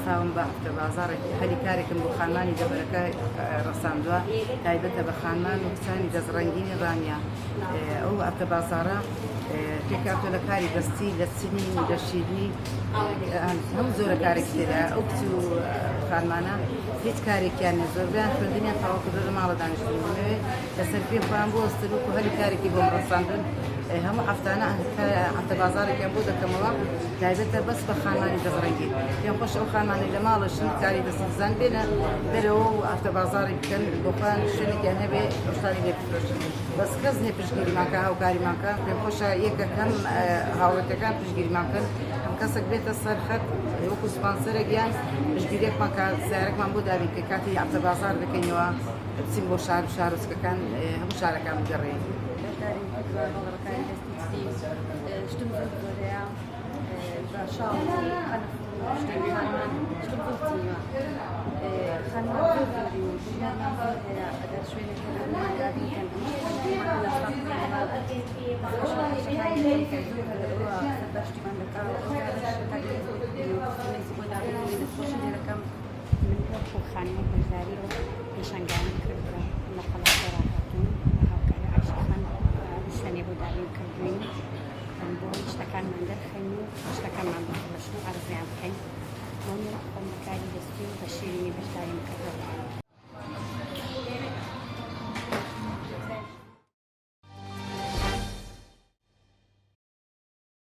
ئێستاوم بە هەفتە بازارێکی هەلی کارێکم بۆ خانمانی دەبەرەکە ڕەساندووە تایبەتە بە خانمان و کچانی دەستڕەنگینی ڕانیا ئەو هەفتە بازارە پێکاتۆ لە کاری دەستی لە چنین و لە شیرنی هەموو زۆرە کارێکی تێدا ئەو کچ و خانمانە هیچ کارێکیان نە زۆربیان خوێندنیان تەواو کردو لە ماڵە دانیشتوونەوێ لەسەر پێم خۆیان بۆ ئەستلوک و هەلی کارێکی بۆم ڕەساندن هەموو هەفتانە هەفتە بازارێکیان بۆ دەکەمەوە تایبەتە بەس بە خانمانی دەستڕەنگین پێم خۆش ئەو خانمانی لە ماڵەشن کاری دەستزان بێنە بەرەوە و هەفتە بازارێک بکەن بۆ خۆیان شوێنێکیان هەبێ شتانی لێ بفرۆشن بەس کەس نییە پشتگیریمانکە هاوکاریمانکە پێم خۆشە یەکەکەم هاوڵاتیەکان پشتگیریمانکەن هەم کەسێک بێتە سەر خەت وەکو سپانسەرێک یان پشتگیریەکمان کە سیارێکمان بۆ دابین کە کاتی هەفتە بازار دەکەینەوە بچین بۆ شار و شارۆچکەکان هەموو شارەکان بگەڕێین شتم زۆرەیە بە شاڵی شتێکی خانمان شتم زۆرتیوە خانمان زۆر زۆری و ژیانمان زۆر هەیە ئەگەر شوێنێکی دابیکەن بەشتیمان دەکات من وەکو خانمە بەرداری و پێشانگیان کردووە لە قەڵاتە ڕاهاتوون هاوکاری عایشەخان سەنێ بۆ دابین کردوین بۆ شتەکانمان دەرخەین و شتەکانمان بەخۆشن و ئارزیان بکەین بۆ من خۆم بەکاری دەستی و بە شیرینی بەشداریم کردەوە